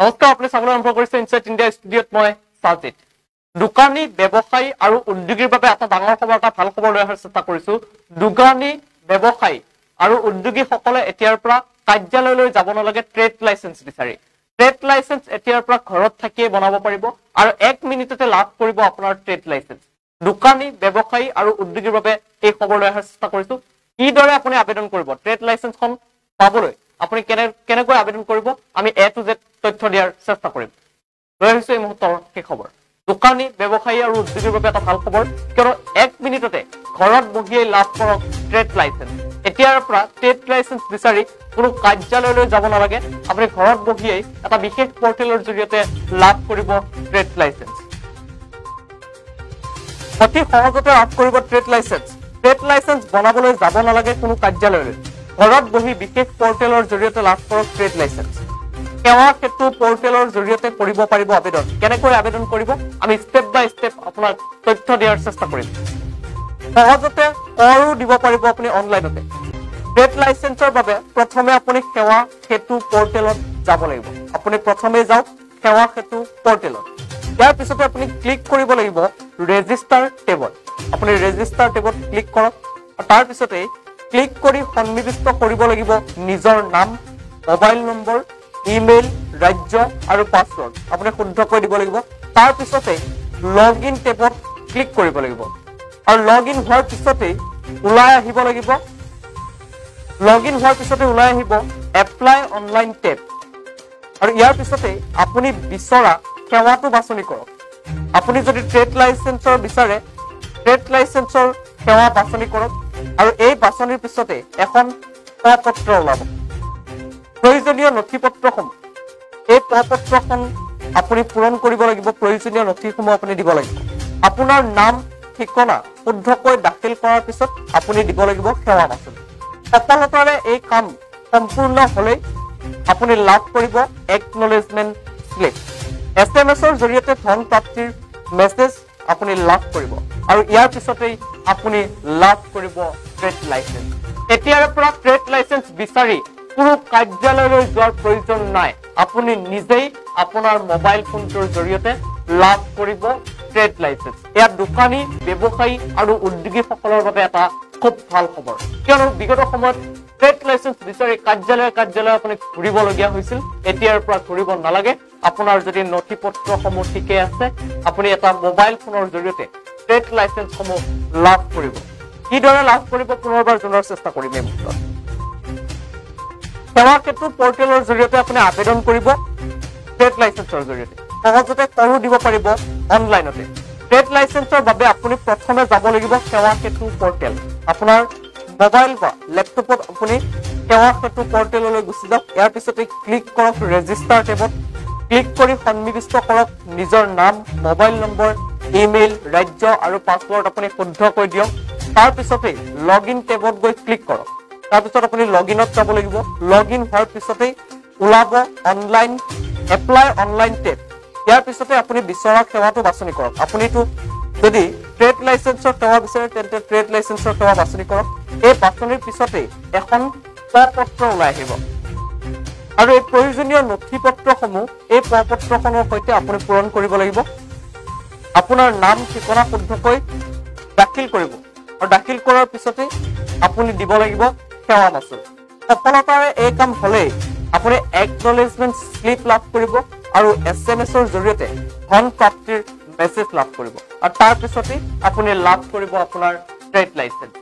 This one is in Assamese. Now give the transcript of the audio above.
নমস্কাৰ আপুনি চাবলৈ আৰম্ভ কৰিছে ইনসাইট ইণ্ডিয়া ষ্টুডিঅ'ত মই সাজিত দোকানী ব্যৱসায়ী আৰু উদ্যোগীৰ বাবে এটা ডাঙৰ খবৰ এটা ভাল খবৰ লৈ অহাৰ চেষ্টা কৰিছো দোকানী ব্যৱসায়ী আৰু উদ্যোগী সকলে এতিয়াৰ পৰা কাৰ্যালয়লৈ যাব নালাগে ট্ৰেড লাইসেন্স বিচাৰি ট্ৰেড লাইসেন্স এতিয়াৰ পৰা ঘৰত থাকিয়ে বনাব পাৰিব আৰু 1 মিনিটতে লাভ কৰিব আপোনাৰ ট্ৰেড লাইসেন্স দোকানী ব্যৱসায়ী আৰু উদ্যোগীৰ বাবে এই খবৰ লৈ অহাৰ চেষ্টা কৰিছো কিদৰে আপুনি আবেদন কৰিব ট্ৰেড লাইসেন্সখন পাবলৈ আপুনি কেনেকৈ আবেদন কৰিব আমি এ টু জেড তথ্য দিয়াৰ চেষ্টা কৰিম লৈ আহিছো এই মুহূৰ্তৰ এই খবৰ দোকানী ব্যৱসায়ী আৰু উদ্যোগীৰ বাবে এটা ভাল খবৰ কিয়নো 1 মিনিটতে ঘৰত বহিয়ে লাভ কৰক ট্ৰেড লাইসেন্স এতিয়াৰ পৰা ট্ৰেড লাইসেন্স বিচাৰি কোনো কাৰ্যালয়লৈ যাব নালাগে আপুনি ঘৰত বহিয়ে এটা বিশেষ পৰ্টেলৰ জৰিয়তে লাভ কৰিব ট্ৰেড লাইসেন্স অতি সহজতে লাভ কৰিব ট্ৰেড লাইসেন্স বনাবলৈ যাব নালাগে কোনো কাৰ্যালয়লৈ ঘৰত বহি বিশেষ পৰ্টেলৰ জৰিয়তে লাভ কৰক ট্ৰেড লাইসেন্স কেৱা হেতু পৰ্টেলৰ জৰিয়তে কৰিব পাৰিব আবেদন কেনেকৈ আবেদন কৰিব আমি স্টেপ বাই স্টেপ আপোনাক তথ্য দিয়াৰ চেষ্টা কৰিম সহজতে কৰো দিব পাৰিব আপুনি অনলাইনতে ট্ৰেড লাইসেন্সৰ বাবে প্ৰথমে আপুনি কেৱা হেতু পৰ্টেলত যাব লাগিব আপুনি প্ৰথমে যাওক কেৱা হেতু পৰ্টেলত ইয়াৰ পিছতে আপুনি ক্লিক কৰিব লাগিব ৰেজিষ্টাৰ টেবত আপুনি ৰেজিষ্টাৰ টেবত ক্লিক কৰক তাৰ পিছতে ক্লিক কৰি সন্নিবিষ্ট কৰিব লাগিব নিজৰ নাম মোবাইল নম্বৰ ইমেইল ৰাজ্য আৰু পাছৱৰ্ড আপুনি শুদ্ধকৈ দিব লাগিব তাৰ পিছতে লগইন টেবত ক্লিক কৰিব লাগিব আৰু লগইন হোৱাৰ পিছতে ওলাই আহিব এপ্লাই অনলাইন টেব আৰু ইয়াৰ পিছতে আপুনি বিচৰা সেৱাটো বাছনি কৰক আপুনি যদি ট্ৰেড লাইসেন্সৰ বিচাৰে ট্ৰেড লাইসেন্সৰ সেৱা বাছনি কৰক আৰু এই বাছনিৰ পিছতে এখন পত্ৰ ওলাব প্ৰয়োজনীয় নথিপত্ৰসমূহ এই পত্ৰখন আপুনি পূৰণ কৰিব লাগিব প্ৰয়োজনীয় নথিসমূহ আপুনি দিব লাগিব আপোনাৰ নাম ঠিকনা শুদ্ধকৈ দাখিল কৰাৰ পিছত আপুনি দিব লাগিব সেৱা বাছনি সফলতাৰে এই কাম সম্পূৰ্ণ হ'লে আপুনি লাভ কৰিব একনলেজমেন্ট স্লিপ এছএমএছৰ জৰিয়তে ধন প্ৰাপ্তিৰ মেছেজ আপুনি লাভ কৰিব আৰু ইয়াৰ পিছতে আপুনি লাভ কৰিব ট্ৰেড লাইসেন্স এতিয়াৰ পৰা ট্ৰেড লাইসেন্স বিচাৰি কোনো কাৰ্যালয়লৈ যোৱাৰ প্ৰয়োজন নাই আপুনি নিজেই আপোনাৰ মোবাইল ফোনটোৰ জৰিয়তে লাভ কৰিব ট্ৰেড লাইসেন্স এয়া দোকানী ব্যৱসায়ী আৰু উদ্যোগী সকলৰ বাবে এটা খুব ভাল খবৰ কিয়নো বিগত সময়ত ট্ৰেড লাইসেন্স বিচাৰি কাৰ্যালয় আপুনি ঘূৰিব লগিয়া হৈছিল এতিয়াৰ পৰা ঘূৰিব নালাগে আপোনাৰ যদি নথিপত্ৰসমূহ ঠিকে আছে আপুনি এটা মোবাইল ফোনৰ জৰিয়তে ট্ৰেড লাইসেন্সসমূহ লাভ কৰিব কিদৰে লাভ কৰিব পুনৰবাৰ জনাৰ চেষ্টা কৰিম এই মুহূৰ্তত সেৱা হেতু পৰ্টেলৰ জৰিয়তে আপুনি আবেদন কৰিব ট্ৰেড লাইসেন্সৰ জৰিয়তে সহজতে কৰো দিব পাৰিব অনলাইনতে ট্ৰেড লাইসেন্সৰ বাবে আপুনি প্ৰথমে যাব লাগিব সেৱা হেতু পৰ্টেল আপোনাৰ মোবাইল বা ল্যাপটপত আপুনি সেৱা হেতু পৰ্টেললৈ গুচি যাওক ইয়াৰ পিছতে ক্লিক কৰক ৰেজিষ্টাৰ টেবত ক্লিক কৰি সন্নিবিষ্ট কৰক নিজৰ নাম মোবাইল নম্বৰ ইমেইল ৰাজ্য আৰু পাছৱৰ্ড আপুনি শুদ্ধকৈ দিয়ক তাৰ পিছতে লগইন টেবত গৈ ক্লিক কৰক তাৰ পিছত আপুনি লগইনত যাব লাগিব লগইন হোৱাৰ পিছতে ওলাব অনলাইন এপ্লাই অনলাইন টেব ইয়াৰ পিছতে আপুনি বিচৰা সেৱাটো বাছনি কৰক আপুনিটো যদি ট্ৰেড লাইসেন্সৰ সেৱা বিচাৰে তেন্তে ট্ৰেড লাইসেন্সৰ সেৱা বাছনি কৰক এই বাছনিৰ পিছতে এখন পত্ৰ ওলাই আহিব আৰু এই প্ৰয়োজনীয় নথিপত্ৰসমূহ এই পত্ৰখনৰ সৈতে আপুনি পূৰণ কৰিব লাগিব আপোনাৰ নাম ঠিকনা শুদ্ধকৈ দাখিল কৰিব আৰু দাখিল কৰাৰ পিছতে আপুনি দিব লাগিব সেৱা বাছনি সফলতাৰে এই কাম হ'লে আপুনি একনলেজমেন্ট স্লিপ লাভ কৰিব আৰু এছএমএছৰ জৰিয়তে ধন প্ৰাপ্তিৰ মেছেজ লাভ কৰিব আৰু তাৰ পিছতে আপুনি লাভ কৰিব আপোনাৰ ট্ৰেড লাইসেন্স